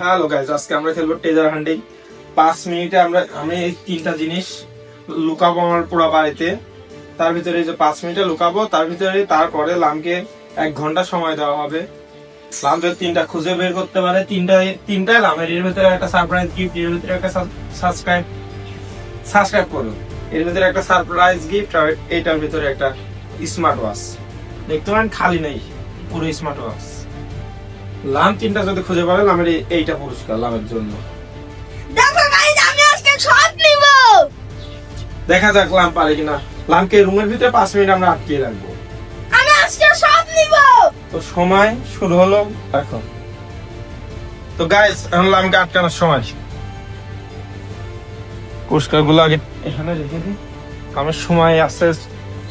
Hello guys, আজকে আমরা খেলবো ট্রেজার হান্টিং। 5 মিনিটে আমি এই 3টা জিনিস লুকাবো আমার পুরো বাড়িতে। তার ভিতরে যে 5 মিনিটে লুকাবো, তার ভিতরে তারপরে লামকে 1 ঘন্টা সময় দেওয়া হবে। লাম যদি 3টা খুঁজে বের করতে পারে, তিনটায় লামের এর ভিতরে একটা সারপ্রাইজ গিফট, এর ভিতরে একটা সাবস্ক্রাইব করুন, এর ভিতরে একটা সারপ্রাইজ গিফট, আর এইটার ভিতরে একটা স্মার্ট ওয়াচ। দেখতে পারেন খালি নেই, পুরো স্মার্ট ওয়াচ। লাম 3টা যদি খুঁজে পারে, লামের এইটা পুরস্কার লামের জন্য। দেখো গাইস, আমি আজকে শট নিব। দেখা যাক লাম পারে কিনা। লামকে রুমের ভিতরে 5 মিনিট আমরা আটকিয়ে রাখবো। আমি আজকে শট নিব। তো সময় শুরু হলো এখন। তো গাইস, এখন লামকে আটকানোর সময়। পুরস্কারগুলো আগে এখানে রেখে দিই। আমার সময় আছে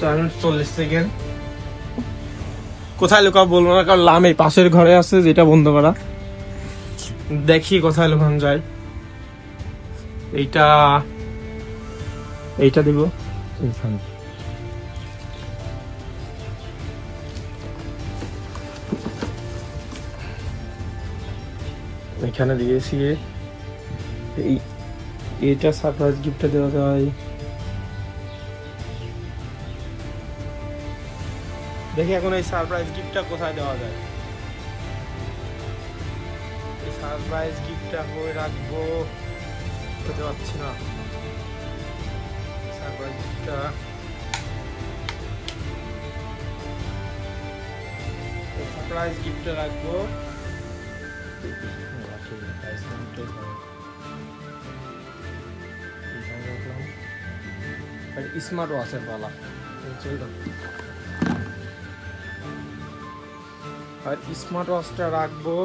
4 মিনিট 40 সেকেন্ড। কোথায় লুকাবো বলবো না, কারণ লাম এই পাশের ঘরে আছে, যেটা বন্ধ করা। দেখি কোথায় লুকানো যায়। এইটা দিব এইখানে। এখানে দিয়েছি। এইটা সারপ্রাইজ গিফটটা দেওয়া যায়। দেখি এখন এই সারপ্রাইজ গিফটটা কোথায় দেওয়া যায়। এই সারপ্রাইজ গিফটটা কই রাখবো বুঝতে পারছি না। সারপ্রাইজ গিফটটা রাখবো স্মার্ট ওয়াচের পালা। আর স্মার্ট ওয়াচটা রাখবো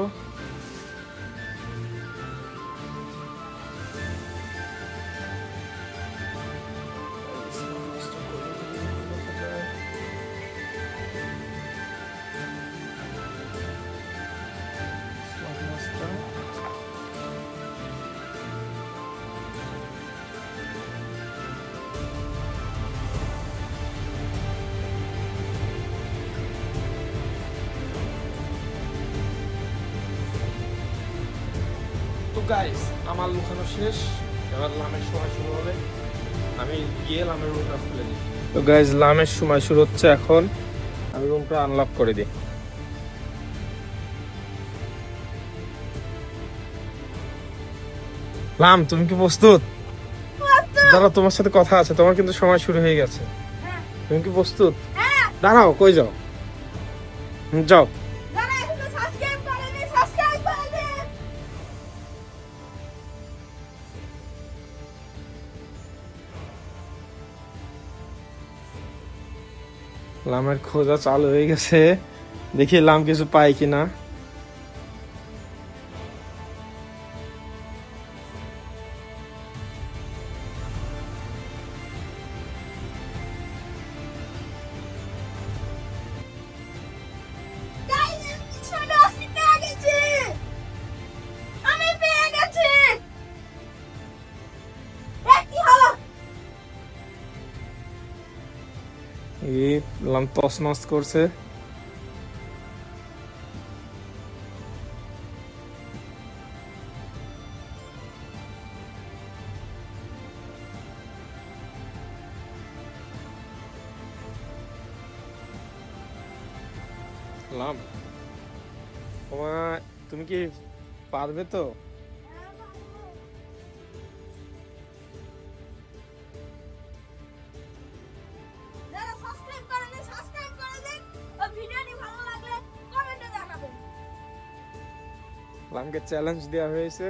গাইস। আমার লুকানো শেষ, এবার লামের সময় শুরু হবে। আমি গিয়ে লামের রুমটা খুলে দিই। তো গাইস, লামের সময় শুরু হচ্ছে এখন। আমি রুমটা আনলক করে দিই। লাম, তুমি কি প্রস্তুত? দাঁড়াও, তোমার সাথে কথা আছে। তোমার কিন্তু সময় শুরু হয়ে গেছে। তুমি কি প্রস্তুত? দাঁড়াও, কই যাও? যাও। লামের খোঁজা চালু হয়ে গেছে। দেখি লাম কিছু পাই কিনা। লাম তছনছ করছে। লাম, তুমি কি পারবে তো? লামকে চ্যালেঞ্জ দেওয়া হয়েছে।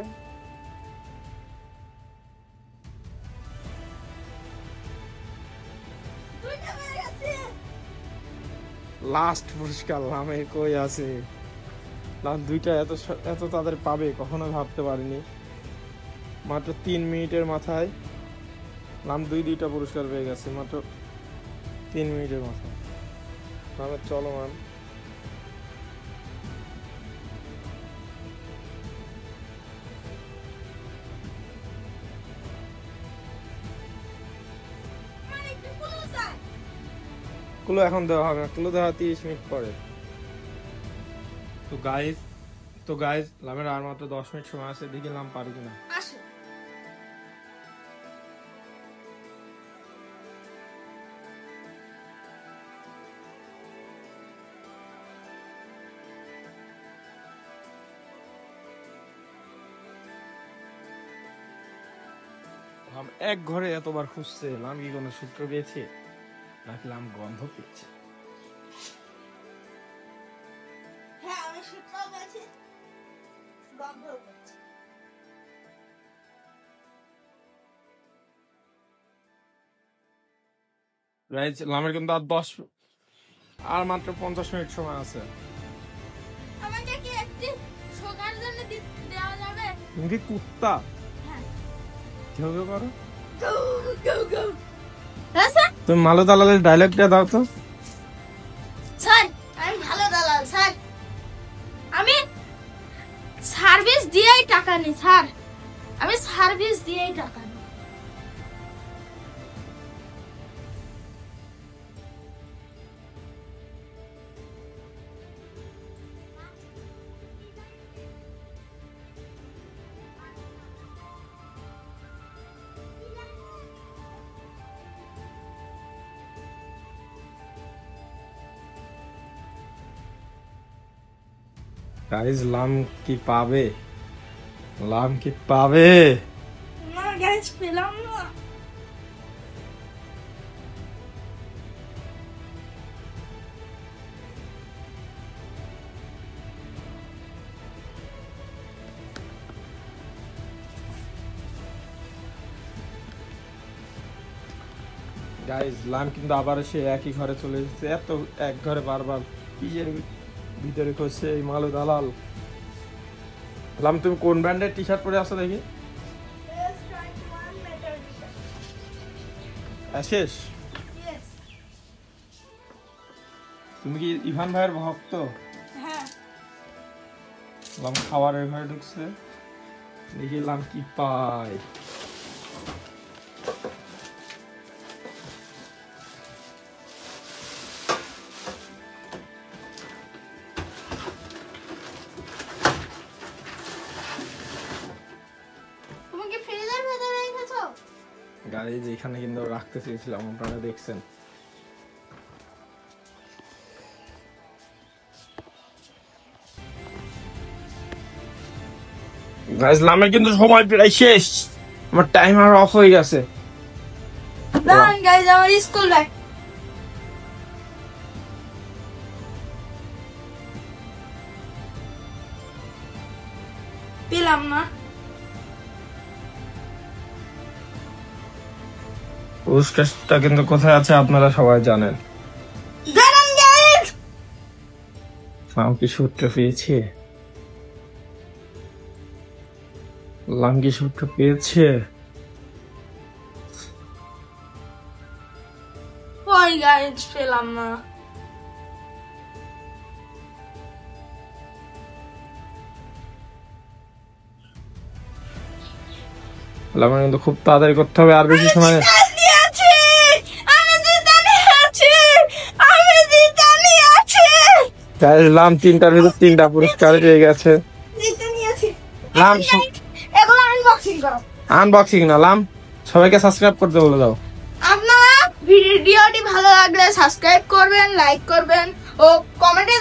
লাস্ট পুরস্কার লামের কই আছে। লাম 2টা এত তাদের পাবে কখনো ভাবতে পারিনি। মাত্র 3 মিনিটের মাথায় লাম 2টা পুরস্কার পেয়ে গেছে, মাত্র 3 মিনিটের মাথায়। লামের চলমান। ক্লু এখন দেওয়া হবে না, ক্লু দেওয়া 30 মিনিট পরে। তো গাইস, তো গাইজ লামের আর মাত্র 10 মিনিট সময় আছে, দেখি লাম পারি কিনা। আসো। লাম এক ঘরে এতবার খুঁজছে, লাম কি কোনো সূত্র পেয়েছে নাকি লাম গন্ধ পেয়েছে? হ্যাঁ আমি সূত্র পেয়েছি, গন্ধ পেয়েছি। গাইজ লামের কিন্তু আর মাত্র 50 মিনিট সময় আছে। আমাকে কি একটি শোকার জন্য দেওয়া যাবে? তুমি কি কুত্তা? হ্যাঁ। কেউ কেউ করো? গো গো গো। আচ্ছা তুমি মালো দালালের ডায়লগটা দাও তো। স্যার আমি ভালো দালাল স্যার, আমি সার্ভিস দিয়েই টাকা নিই স্যার, আমি সার্ভিস দিয়েই টাকা নিই। গাইজ লাম কি পাবে? লাম কি পাবে? না গাইস পেলাম না। গাইজ লাম কিন্তু আবার সে একই ঘরে চলে এসেছে, এত এক ঘরে বারবার কিসের ভিতরে করছে এই মালো দালাল। লাম তুমি কোন ব্র্যান্ডের টি শার্ট পরে আসো দেখি? শেষ। তুমি কি ইভান ভাইয়ের ভক্ত? হ্যাঁ লাম খাবারের ঘরে ঢুকছে, দেখি লাম কি পায়। তুমি কি ফ্রিজের ভেতরে রেখেছো? গাড়ি যেখানে কিন্তু রাখতে চেয়েছিলাম আপনারা দেখছেন। গাইস লামের কিন্তু সময় প্রায় শেষ, আমার টাইমার অফ হয়ে গেছে। দাঁড়ান গাইস আমার স্কুল ব্যাগ। পেলাম না। পুরস্কারটা কিন্তু কোথায় আছে আপনারা সবাই জানেন। দাঁড়ান গাইস, লাম কি সূত্র পেয়েছে? লাম কি সূত্র পেয়েছে? ওই গাইস পেলাম না। লামের কিন্তু খুব তাড়াতাড়ি করতে হবে, আর বেশি সময়। গাইস লাম 3টার ভিতর 3টা পুরস্কার পেয়ে গেছে। লাম আনবক্সিং না, লাম সবাইকে সাবস্ক্রাইব করতে বলে দাও। আপনারা ভিডিওটি ভালো লাগলে সাবস্ক্রাইব করবেন, লাইক করবেন ও কমেন্টে